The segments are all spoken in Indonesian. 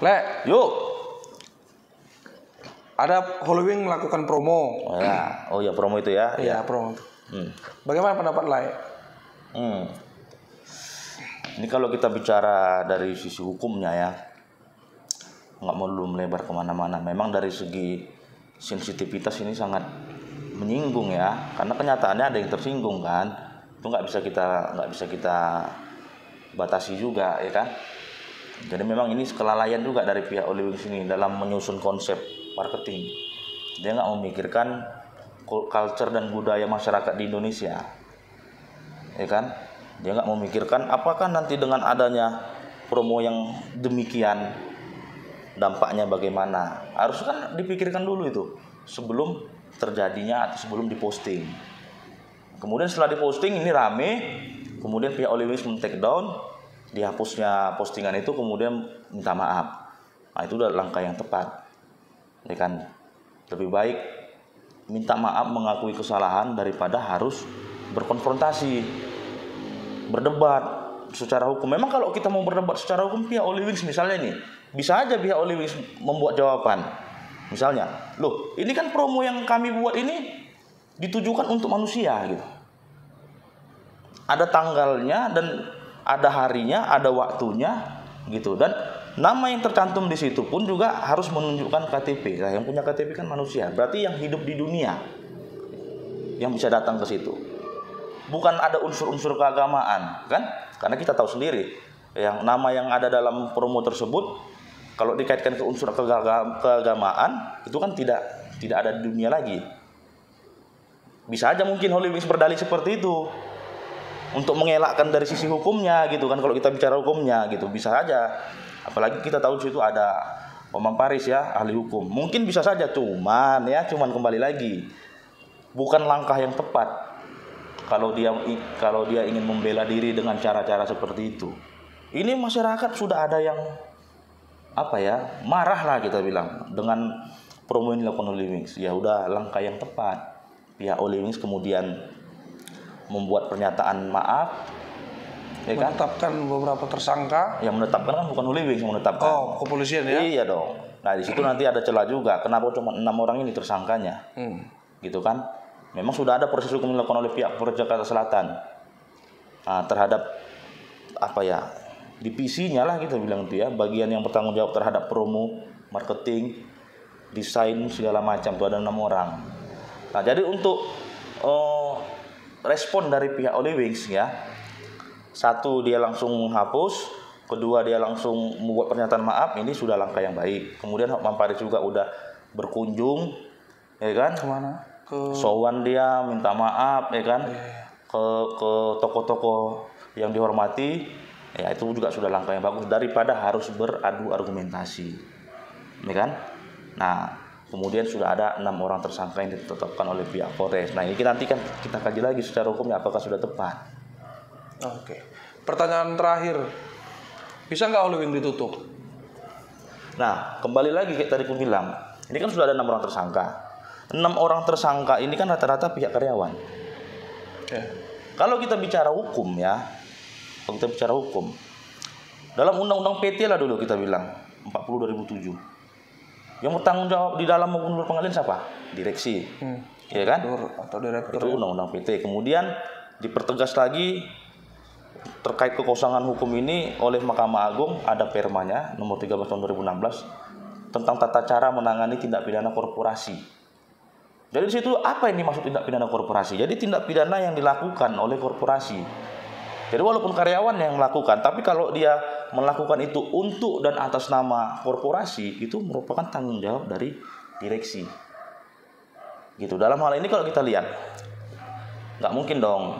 Le, Yuk. ada Halloween melakukan promo. Oh ya promo itu ya. Iya, promo. Hmm. Bagaimana pendapat Le? Ini kalau kita bicara dari sisi hukumnya ya, nggak mau dulu melebar kemana-mana. Memang dari segi sensitivitas ini sangat menyinggung ya, karena kenyataannya ada yang tersinggung kan. Itu nggak bisa kita batasi juga ya kan. Jadi memang ini kelalaian juga dari pihak Holy Wings ini dalam menyusun konsep marketing. Dia nggak memikirkan culture dan budaya masyarakat di Indonesia, ya kan? Dia nggak memikirkan apakah nanti dengan adanya promo yang demikian dampaknya bagaimana. Harus kan dipikirkan dulu itu sebelum terjadinya atau sebelum diposting. Kemudian setelah diposting ini rame, kemudian pihak Holy Wings men-take down, dihapusnya postingan itu, kemudian minta maaf. Nah itu udah langkah yang tepat, ya kan? Lebih baik minta maaf, mengakui kesalahan daripada harus berkonfrontasi, berdebat secara hukum. Memang kalau kita mau berdebat secara hukum, pihak Holy Wings misalnya nih, bisa aja pihak Holy Wings membuat jawaban. Misalnya, loh ini kan promo yang kami buat ini ditujukan untuk manusia gitu. Ada tanggalnya dan ada harinya, ada waktunya gitu, dan nama yang tercantum di situ pun juga harus menunjukkan KTP. Nah, yang punya KTP kan manusia, berarti yang hidup di dunia yang bisa datang ke situ. Bukan ada unsur-unsur keagamaan, kan? Karena kita tahu sendiri, yang nama yang ada dalam promo tersebut kalau dikaitkan ke unsur keagamaan itu kan tidak ada di dunia lagi. Bisa aja mungkin Holy Wings berdalih seperti itu untuk mengelakkan dari sisi hukumnya gitu kan, kalau kita bicara hukumnya gitu bisa saja. Apalagi kita tahu di situ ada Pak Paris ya, ahli hukum. Mungkin bisa saja, cuman kembali lagi bukan langkah yang tepat kalau dia ingin membela diri dengan cara-cara seperti itu. Ini masyarakat sudah ada yang marah lah kita bilang dengan promo yang dilakukan Holy Wings. Ya udah, langkah yang tepat. Pihak Holy Wings kemudian membuat pernyataan maaf, ya kan? Menetapkan beberapa tersangka. Yang menetapkan kan bukan Holy Wings yang menetapkan. Oh, kepolisian ya? Iya dong. Nah di situ nanti ada celah juga. Kenapa cuma 6 orang ini tersangkanya? Gitu kan? Memang sudah ada proses hukum yang dilakukan oleh pihak Polres Jakarta Selatan. Nah, terhadap divisinya lah kita bilang itu ya, bagian yang bertanggung jawab terhadap promo, marketing, desain segala macam itu ada 6 orang. Nah jadi untuk respon dari pihak Holy Wings ya, satu dia langsung menghapus, kedua dia langsung membuat pernyataan maaf, ini sudah langkah yang baik. Kemudian Pak Paris juga udah berkunjung, ya kan? Kemana? Sowan dia minta maaf, ya kan? Ke tokoh-tokoh yang dihormati, ya itu juga sudah langkah yang bagus daripada harus beradu argumentasi, ya kan? Nah kemudian sudah ada 6 orang tersangka yang ditetapkan oleh pihak Polres. Nah ini nanti kan kita kaji lagi secara hukumnya apakah sudah tepat. Oke. Pertanyaan terakhir, bisa nggak Holy Wings ditutup? Nah kembali lagi kayak tadi aku bilang, ini kan sudah ada 6 orang tersangka. 6 orang tersangka ini kan rata-rata pihak karyawan. Kalau kita bicara hukum ya, dalam undang-undang PT lah dulu kita bilang 40/2007. Yang bertanggung jawab di dalam maupun luar pengadilan siapa? Direksi, ya kan? Atau direktur. Itu undang-undang PT. Kemudian dipertegas lagi terkait kekosongan hukum ini oleh Mahkamah Agung, ada permanya nomor 13 tahun 2016 tentang tata cara menangani tindak pidana korporasi. Jadi di situ apa yang dimaksud tindak pidana korporasi? Jadi tindak pidana yang dilakukan oleh korporasi. Jadi walaupun karyawan yang melakukan, tapi kalau dia melakukan itu untuk dan atas nama korporasi, itu merupakan tanggung jawab dari direksi. Gitu. Dalam hal ini kalau kita lihat, nggak mungkin dong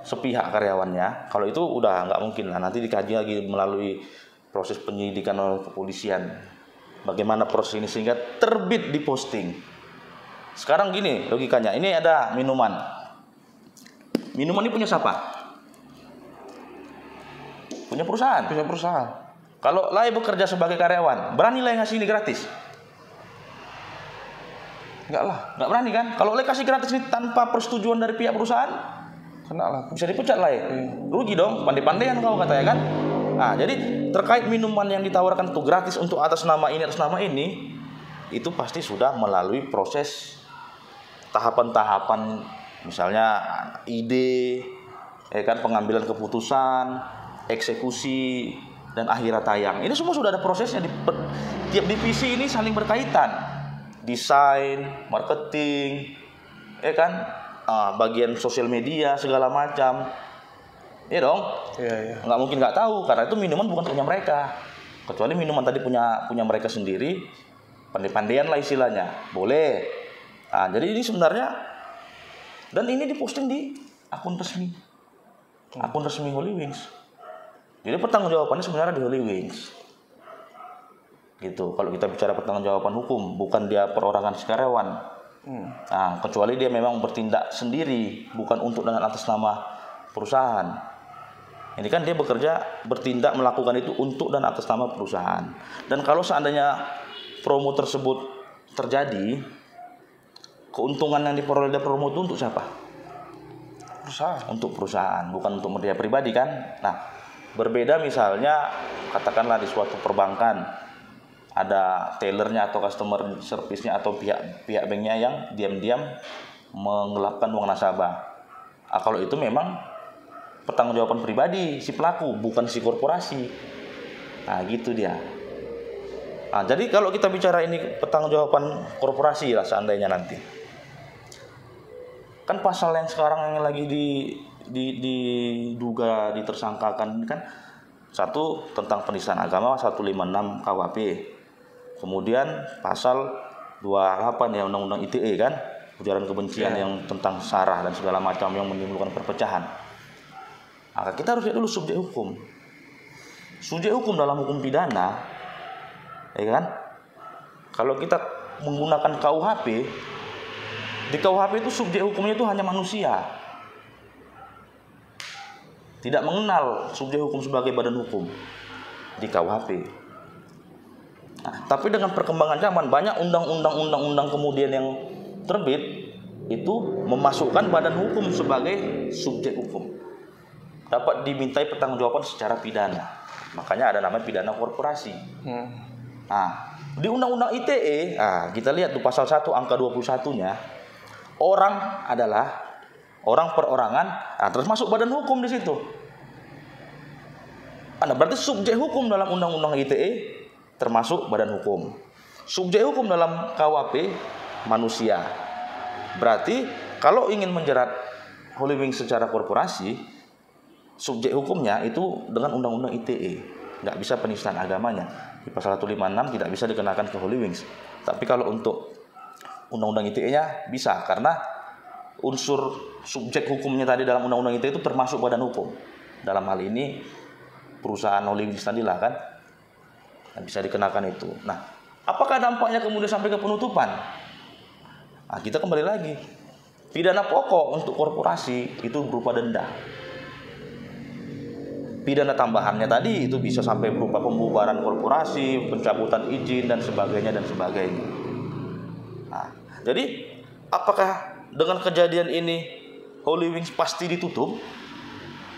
sepihak karyawannya. Kalau itu udah nggak mungkin lah. Nanti dikaji lagi melalui proses penyidikan oleh kepolisian. Bagaimana proses ini sehingga terbit di posting. Sekarang gini logikanya, ini ada minuman. Minuman ini punya siapa? Punya perusahaan. Kalau Lai bekerja sebagai karyawan, berani Lai ngasih ini gratis? Enggak lah. Enggak berani kan? Kalau Lai kasih gratis ini tanpa persetujuan dari pihak perusahaan, kena lah. Bisa dipecat Lai. Rugi dong, pandai-pandaian kau katanya kan? Nah, jadi terkait minuman yang ditawarkan itu gratis untuk atas nama ini, itu pasti sudah melalui proses tahapan-tahapan, misalnya ide, kan, pengambilan keputusan, eksekusi, dan akhirnya tayang. Ini semua sudah ada prosesnya. Tiap divisi ini saling berkaitan. Desain, marketing, kan, bagian sosial media, segala macam. Iya dong. Iya. Nggak mungkin nggak tahu, karena itu minuman bukan punya mereka. Kecuali minuman tadi punya mereka sendiri, pandai-pandaian lah istilahnya. Boleh. Nah, jadi ini sebenarnya, dan ini diposting di akun resmi Holy Wings. Jadi pertanggungjawabannya sebenarnya di Holy Wings. Gitu. Kalau kita bicara pertanggungjawaban hukum, bukan dia perorangan karyawan. Nah, kecuali dia memang bertindak sendiri, bukan untuk dengan atas nama perusahaan. Ini kan dia bertindak melakukan itu untuk dan atas nama perusahaan. Dan kalau seandainya promo tersebut terjadi, keuntungan yang diperoleh dari promo itu untuk siapa? Perusahaan. Untuk perusahaan, bukan untuk dia pribadi kan. Nah, berbeda misalnya katakanlah di suatu perbankan ada tellernya atau customer service-nya atau pihak banknya yang diam-diam menggelapkan uang nasabah. Kalau itu memang pertanggungjawaban pribadi si pelaku, bukan si korporasi. Nah, gitu dia. Nah, jadi kalau kita bicara ini pertanggungjawaban korporasi lah seandainya nanti. Kan pasal yang sekarang yang lagi diduga ditersangkakan kan, satu tentang penistaan agama 156 KUHP. Kemudian pasal 28 ya Undang-Undang ITE kan, ujaran kebencian yang tentang sarah dan segala macam yang menimbulkan perpecahan. Maka kita harus lihat dulu subjek hukum. Subjek hukum dalam hukum pidana, ya kan? Kalau kita menggunakan KUHP, di KUHP itu subjek hukumnya itu hanya manusia. Tidak mengenal subjek hukum sebagai badan hukum di KUHP. Nah, tapi dengan perkembangan zaman banyak undang-undang kemudian yang terbit itu memasukkan badan hukum sebagai subjek hukum. Dapat dimintai pertanggungjawaban secara pidana. Makanya ada namanya pidana korporasi. Nah, di Undang-Undang ITE, kita lihat tuh pasal 1 angka 21-nya, orang adalah orang perorangan, terus masuk badan hukum di situ. Berarti subjek hukum dalam Undang-Undang ITE termasuk badan hukum. Subjek hukum dalam KUHP manusia. Berarti kalau ingin menjerat Holy Wings secara korporasi, subjek hukumnya itu dengan Undang-Undang ITE, nggak bisa penistaan agamanya. Di pasal 156 tidak bisa dikenakan ke Holy Wings. Tapi kalau untuk Undang-Undang ITE-nya bisa, karena unsur subjek hukumnya tadi dalam Undang-Undang ITE itu termasuk badan hukum. Dalam hal ini perusahaan Holy Wings tadi lah kan, bisa dikenakan itu. Nah, apakah dampaknya kemudian sampai ke penutupan? Nah, kita kembali lagi. Pidana pokok untuk korporasi itu berupa denda. Pidana tambahannya tadi itu bisa sampai berupa pembubaran korporasi, pencabutan izin dan sebagainya. Nah, jadi apakah dengan kejadian ini Holy Wings pasti ditutup?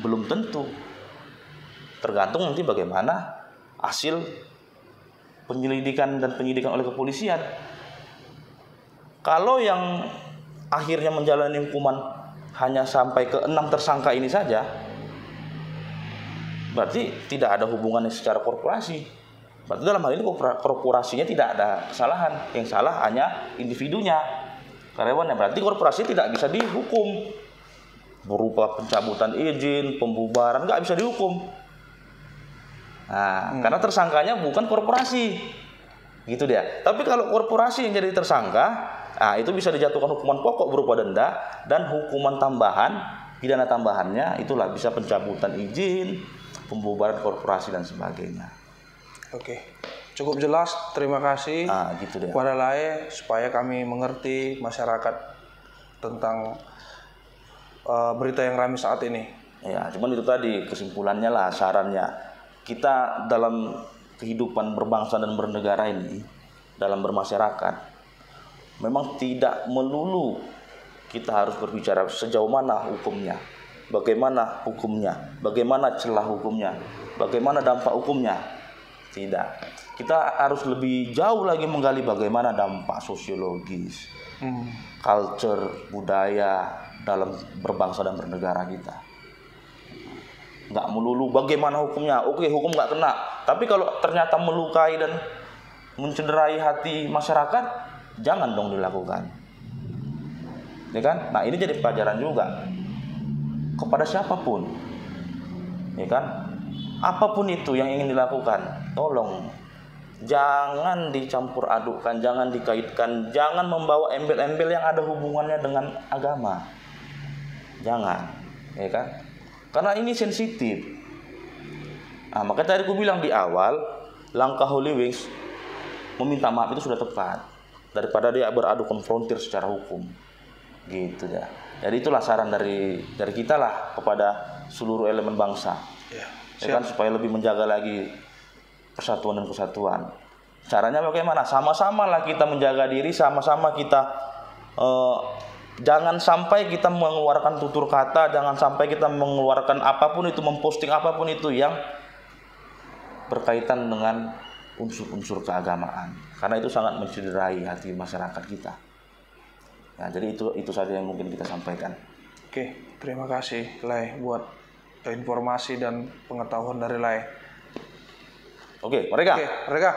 Belum tentu. Tergantung nanti bagaimana hasil penyelidikan oleh kepolisian. Kalau yang akhirnya menjalani hukuman hanya sampai ke 6 tersangka ini saja, berarti tidak ada hubungannya secara korporasi. Berarti dalam hal ini korporasinya tidak ada kesalahan. Yang salah hanya individunya, karyawannya. Berarti korporasi tidak bisa dihukum berupa pencabutan izin, pembubaran, nggak bisa dihukum. Nah, karena tersangkanya bukan korporasi, gitu dia. Tapi kalau korporasi yang jadi tersangka, itu bisa dijatuhkan hukuman pokok berupa denda dan hukuman tambahan, pidana tambahannya itulah bisa pencabutan izin, pembubaran korporasi dan sebagainya. Oke, cukup jelas. Terima kasih gitu dia. kepada Lae supaya kami mengerti masyarakat tentang berita yang ramai saat ini. Ya, cuman itu tadi kesimpulannya lah, sarannya. Kita dalam kehidupan berbangsa dan bernegara ini, dalam bermasyarakat, memang tidak melulu kita harus berbicara sejauh mana hukumnya. bagaimana hukumnya, bagaimana celah hukumnya, bagaimana dampak hukumnya. Tidak. Kita harus lebih jauh lagi menggali bagaimana dampak sosiologis, culture, budaya dalam berbangsa dan bernegara kita. Nggak melulu bagaimana hukumnya. Oke, hukum nggak kena. Tapi kalau ternyata melukai dan mencederai hati masyarakat, jangan dong dilakukan. Ya kan? Nah, ini jadi pelajaran juga kepada siapapun. Ya kan? Apapun itu yang ingin dilakukan, tolong jangan dicampur adukkan, jangan dikaitkan, jangan membawa embel-embel yang ada hubungannya dengan agama. Jangan, ya kan? Karena ini sensitif. Nah, makanya tadi aku bilang di awal, langkah Holy Wings meminta maaf itu sudah tepat daripada dia beradu konfrontir secara hukum. Gitu ya. Jadi itulah saran dari kita lah kepada seluruh elemen bangsa. Ya kan, supaya lebih menjaga lagi persatuan dan kesatuan. Caranya bagaimana? Sama-sama lah kita menjaga diri, sama-sama kita jangan sampai kita mengeluarkan tutur kata, jangan sampai kita mengeluarkan apapun itu, memposting apapun itu yang berkaitan dengan unsur-unsur keagamaan. Karena itu sangat mencederai hati masyarakat kita. Nah, jadi itu saja yang mungkin kita sampaikan. Oke, terima kasih Lai buat informasi dan pengetahuan dari Lai. Oke, mereka. Oke, mereka.